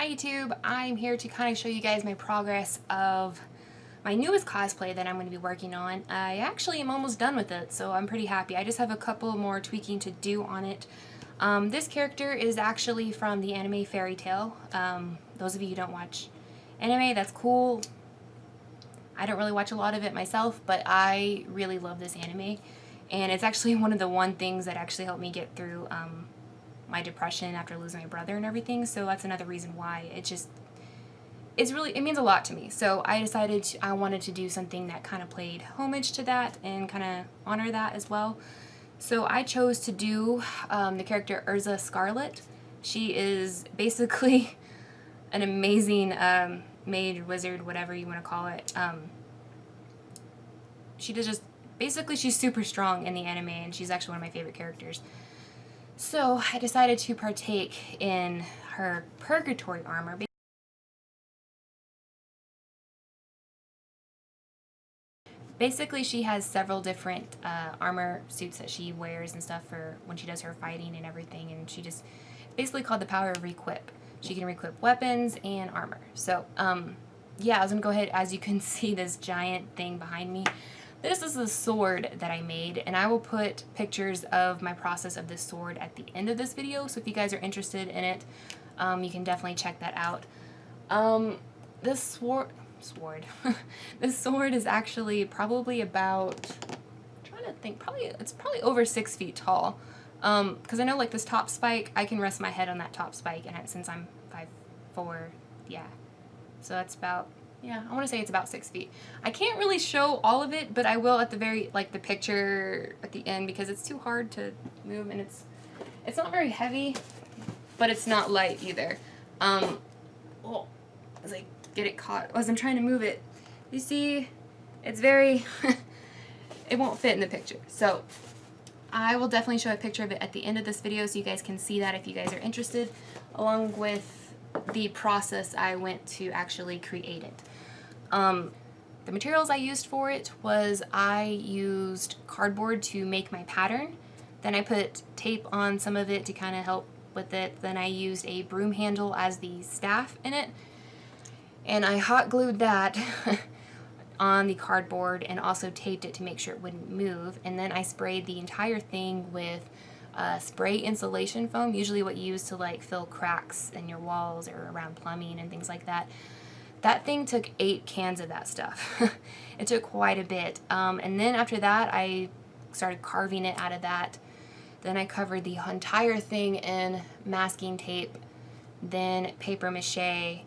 Hi YouTube, I'm here to kind of show you guys my progress of my newest cosplay that I'm going to be working on. I actually am almost done with it, so I'm pretty happy. I just have a couple more tweaking to do on it. This character is actually from the anime Fairy Tail. Those of you who don't watch anime, that's cool. I don't really watch a lot of it myself, but I really love this anime. And it's actually one of the things that actually helped me get through my depression after losing my brother and everything, so that's another reason why it means a lot to me. So I decided I wanted to do something that kind of played homage to that and kind of honor that as well. So I chose to do the character Erza Scarlet. She is basically an amazing mage, wizard, whatever you want to call it. She's super strong in the anime, and she's actually one of my favorite characters. So I decided to partake in her purgatory armor. Basically, she has several different armor suits that she wears and stuff for when she does her fighting and everything, and she just basically called the power of re-equip. She can re-equip weapons and armor. So yeah, I was gonna go ahead. As you can see, this giant thing behind me. This is the sword that I made, and I will put pictures of my process of this sword at the end of this video, so if you guys are interested in it, you can definitely check that out. This sword this sword is actually probably about, I'm trying to think, it's probably over 6 feet tall, because I know like this top spike, I can rest my head on that top spike, and since I'm 5'4", yeah, so that's about, yeah, I want to say it's about 6 feet. I can't really show all of it, but I will at the very, like the picture at the end, because it's too hard to move, and it's not very heavy, but it's not light either. Well, as I get it caught, as I'm trying to move it, you see, it's very, it won't fit in the picture. So I will definitely show a picture of it at the end of this video, so you guys can see that if you guys are interested, along with the process I went to actually create it. The materials I used for it was I used cardboard to make my pattern. Then I put tape on some of it to kind of help with it. Then I used a broom handle as the staff in it. And I hot glued that on the cardboard and also taped it to make sure it wouldn't move. And then I sprayed the entire thing with spray insulation foam, usually what you use to like fill cracks in your walls or around plumbing and things like that. That thing took 8 cans of that stuff. It took quite a bit. And then after that, I started carving it out of that. Then I covered the entire thing in masking tape, then paper mache,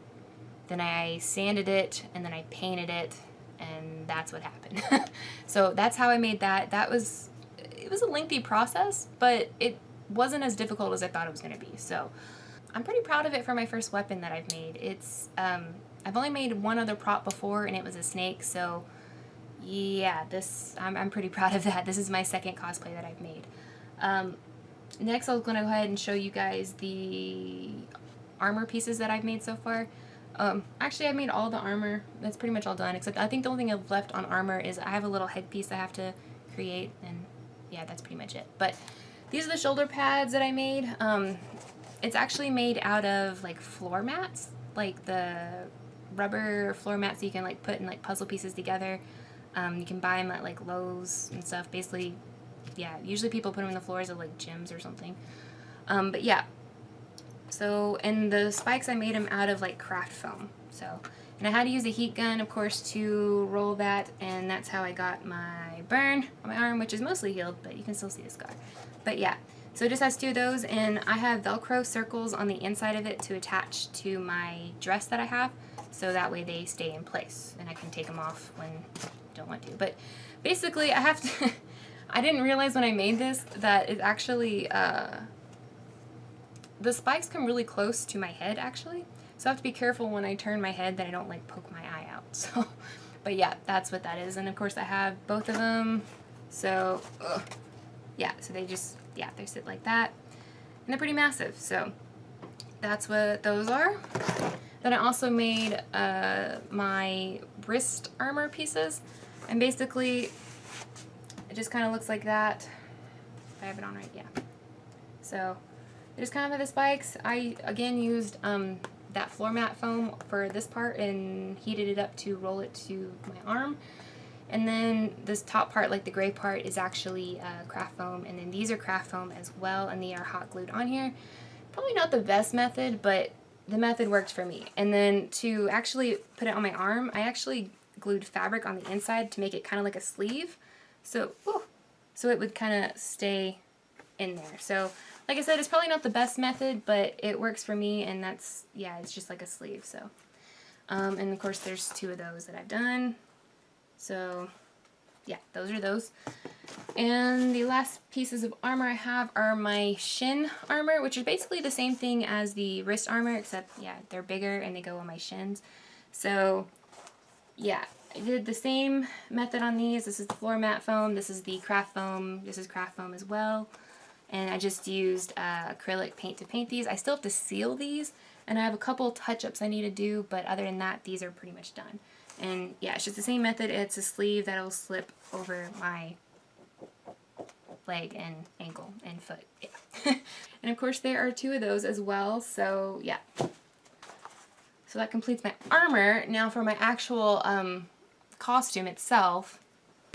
then I sanded it, and then I painted it, and that's what happened. So that's how I made that. It was a lengthy process, but it wasn't as difficult as I thought it was going to be. So I'm pretty proud of it for my first weapon that I've made. It's I've only made one other prop before, and it was a snake, so yeah, I'm pretty proud of that. This is my second cosplay that I've made. Next, I'm going to go ahead and show you guys the armor pieces that I've made so far. Actually, I made all the armor. That's pretty much all done, except I think the only thing I've left on armor is I have a little headpiece I have to create, and yeah, that's pretty much it. But these are the shoulder pads that I made. It's actually made out of like floor mats, like the rubber floor mats you can like put in like puzzle pieces together. You can buy them at like Lowe's and stuff. Basically, yeah, usually people put them in the floors of like gyms or something. But yeah, so, and the spikes I made them out of like craft foam. So, and I had to use a heat gun, of course, to roll that, and that's how I got my burn on my arm, which is mostly healed, but you can still see the scar. But yeah, so it just has 2 of those, and I have Velcro circles on the inside of it to attach to my dress that I have, so that way they stay in place, and I can take them off when I don't want to. But basically, I have to, I didn't realize when I made this that it actually, the spikes come really close to my head, actually. So I have to be careful when I turn my head that I don't like poke my eye out. So, but yeah, that's what that is. And of course I have both of them. So, yeah, so they just, yeah, they sit like that. And they're pretty massive. So that's what those are. Then I also made my wrist armor pieces. And basically, it just kind of looks like that. If I have it on right, yeah. So, they just kind of have the spikes. I, again, used that floor mat foam for this part and heated it up to roll it to my arm. And then this top part, like the gray part, is actually craft foam, and then these are craft foam as well, and they are hot glued on here. Probably not the best method, but the method worked for me. And then to actually put it on my arm, I actually glued fabric on the inside to make it kind of like a sleeve, so it would kind of stay in there. So like I said, it's probably not the best method, but it works for me, and that's, yeah, it's just like a sleeve. So and of course there's 2 of those that I've done. So yeah, those are those. And the last pieces of armor I have are my shin armor, which is basically the same thing as the wrist armor, except yeah, they're bigger and they go on my shins. So yeah, I did the same method on these. This is the floor mat foam, this is the craft foam, this is craft foam as well. And I just used acrylic paint to paint these. I still have to seal these, and I have a couple touch-ups I need to do, but other than that, these are pretty much done. And yeah, it's just the same method. It's a sleeve that'll slip over my leg and ankle and foot. Yeah. And of course there are 2 of those as well. So yeah. So that completes my armor. Now for my actual costume itself,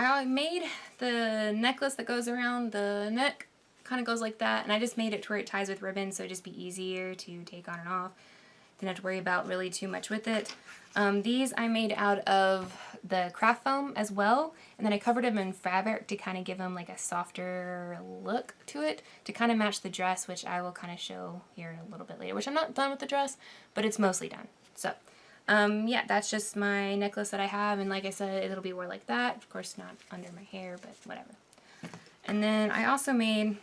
I made the necklace that goes around the neck. Kind of goes like that, and I just made it to where it ties with ribbon, so it'd just be easier to take on and off. Didn't have to worry about really too much with it. These I made out of the craft foam as well, and then I covered them in fabric to kind of give them like a softer look to it, to kind of match the dress, which I will kind of show here a little bit later, which I'm not done with the dress, but it's mostly done. So yeah, that's just my necklace that I have, and like I said, it'll be worn like that. Of course not under my hair, but whatever. And then I also made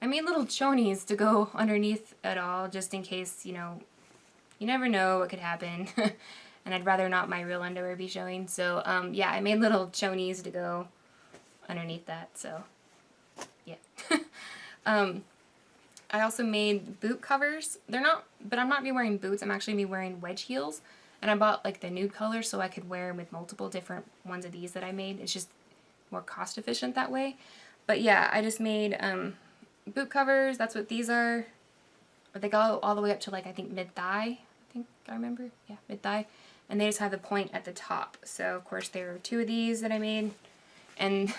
I made little chonies to go underneath it all, just in case, you know, you never know what could happen. And I'd rather not my real underwear be showing. So yeah, I made little chonies to go underneath that. So yeah. I also made boot covers. They're not, but I'm not be wearing boots. I'm actually be wearing wedge heels. And I bought like the nude color so I could wear them with multiple different ones of these that I made. It's just more cost efficient that way. But yeah, I just made boot covers. That's what these are. They go all the way up to like, I think mid-thigh. I think I remember. Yeah, mid-thigh. And they just have the point at the top. So of course there are 2 of these that I made. And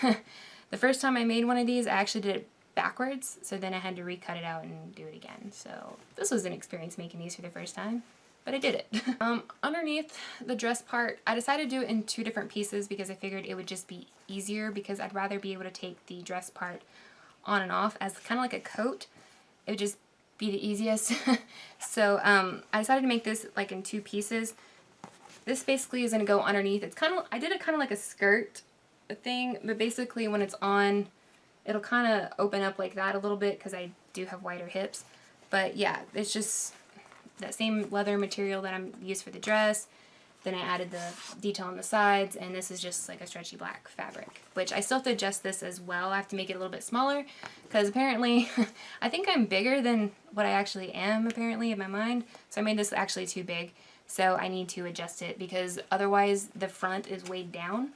the first time I made one of these, I actually did it backwards. So then I had to recut it out and do it again. So this was an experience making these for the first time. But I did it. Underneath the dress part, I decided to do it in 2 different pieces because I figured it would just be easier, because I'd rather be able to take the dress part on and off as kind of like a coat. It would just be the easiest. So I decided to make this like in 2 pieces. This basically is going to go underneath. It's kind of, I did it kind of like a skirt thing, but basically when it's on, it'll kind of open up like that a little bit because I do have wider hips. But yeah, it's just that same leather material that I'm used for the dress. Then I added the detail on the sides, and this is just like a stretchy black fabric, which I still have to adjust this as well. I have to make it a little bit smaller because apparently I think I'm bigger than what I actually am apparently in my mind. So I made this actually too big. So I need to adjust it because otherwise the front is weighed down,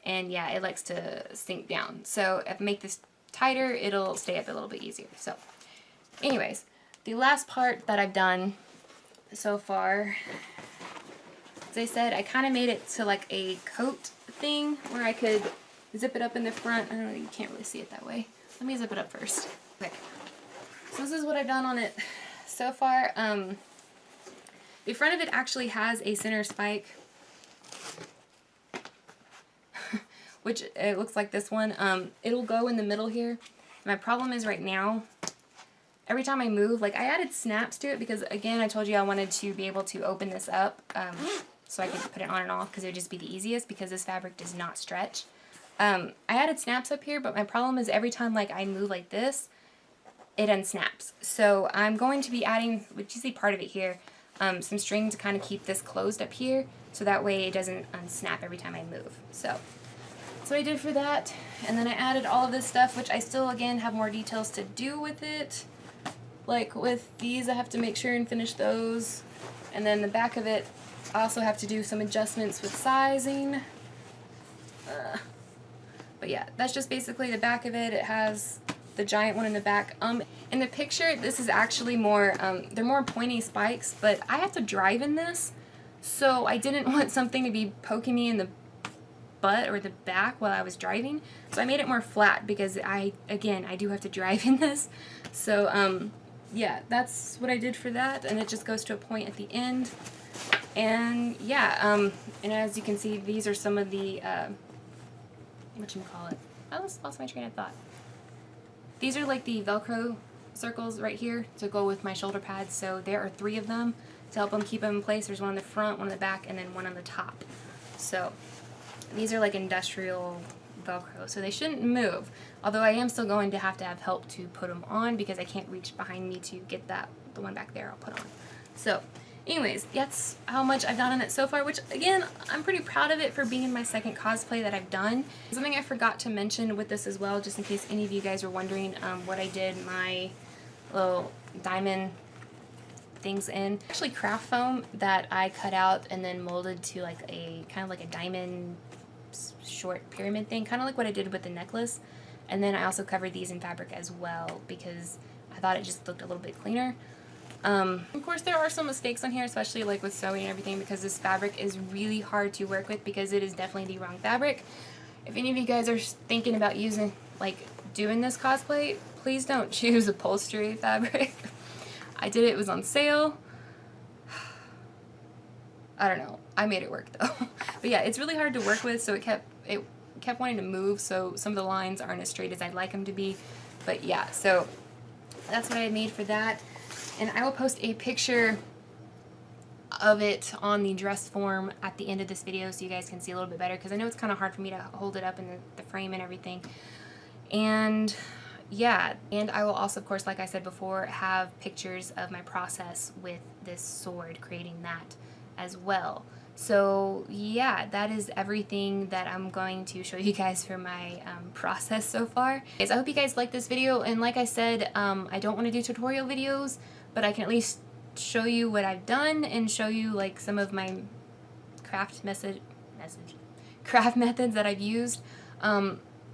and yeah, it likes to sink down. So if I make this tighter, it'll stay up a little bit easier. So anyways, the last part that I've done so far, as I said, I kind of made it to like a coat thing where I could zip it up in the front. I don't know, you can't really see it that way. Let me zip it up first. Okay, so this is what I've done on it so far. The front of it actually has a center spike, which it looks like this one. It'll go in the middle here. My problem is right now, every time I move, like I added snaps to it because again, I told you I wanted to be able to open this up so I could put it on and off because it would just be the easiest because this fabric does not stretch. I added snaps up here, but my problem is every time like I move like this, it unsnaps. So I'm going to be adding, which you see part of it here, some string to kind of keep this closed up here so that way it doesn't unsnap every time I move. So that's what I did for that. And then I added all of this stuff, which I still again have more details to do with it. Like with these, I have to make sure and finish those. And then the back of it, I also have to do some adjustments with sizing. But yeah, that's just basically the back of it. It has the giant one in the back. In the picture, this is actually more, they're more pointy spikes, but I have to drive in this, so I didn't want something to be poking me in the butt or the back while I was driving, so I made it more flat because again, I do have to drive in this. So, yeah, that's what I did for that, and it just goes to a point at the end. And yeah, and as you can see, these are some of the, whatchamacallit? I almost lost my train of thought. These are like the Velcro circles right here to go with my shoulder pads, so there are 3 of them to help them keep them in place. There's one on the front, one on the back, and then one on the top. So these are like industrial Velcro, so they shouldn't move, although I am still going to have help to put them on because I can't reach behind me to get the one back there I'll put on. So anyways, that's how much I've done on it so far, which again, I'm pretty proud of it for being my second cosplay that I've done. Something I forgot to mention with this as well, just in case any of you guys are wondering what I did my little diamond things in. Actually craft foam that I cut out and then molded to like a kind of like a diamond short pyramid thing, kind of like what I did with the necklace. And then I also covered these in fabric as well because I thought it just looked a little bit cleaner. Of course there are some mistakes on here, especially like with sewing and everything, because this fabric is really hard to work with because it is definitely the wrong fabric. If any of you guys are thinking about using, like, doing this cosplay, please don't choose upholstery fabric. I did it, it was on sale. I don't know. I made it work though. But yeah, it's really hard to work with, so it kept wanting to move, so some of the lines aren't as straight as I'd like them to be. But yeah, so that's what I made for that. And I will post a picture of it on the dress form at the end of this video so you guys can see a little bit better, because I know it's kind of hard for me to hold it up in the frame and everything. And yeah, and I will also, of course, like I said before, have pictures of my process with this sword, creating that as well. So yeah, that is everything that I'm going to show you guys for my process so far. I hope you guys like this video, and like I said, I don't want to do tutorial videos, but I can at least show you what I've done and show you like some of my craft methods that I've used.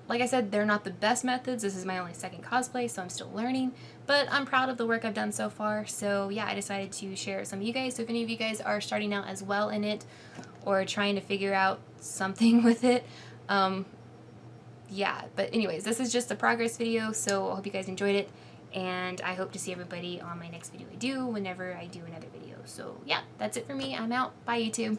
Like I said, they're not the best methods. This is my only second cosplay, so I'm still learning, but I'm proud of the work I've done so far. So yeah, I decided to share it with some of you guys. So if any of you guys are starting out as well in it or trying to figure out something with it, yeah, but anyways, this is just a progress video, so I hope you guys enjoyed it, and I hope to see everybody on my next video I do, whenever I do another video. So yeah, that's it for me. I'm out. Bye, YouTube.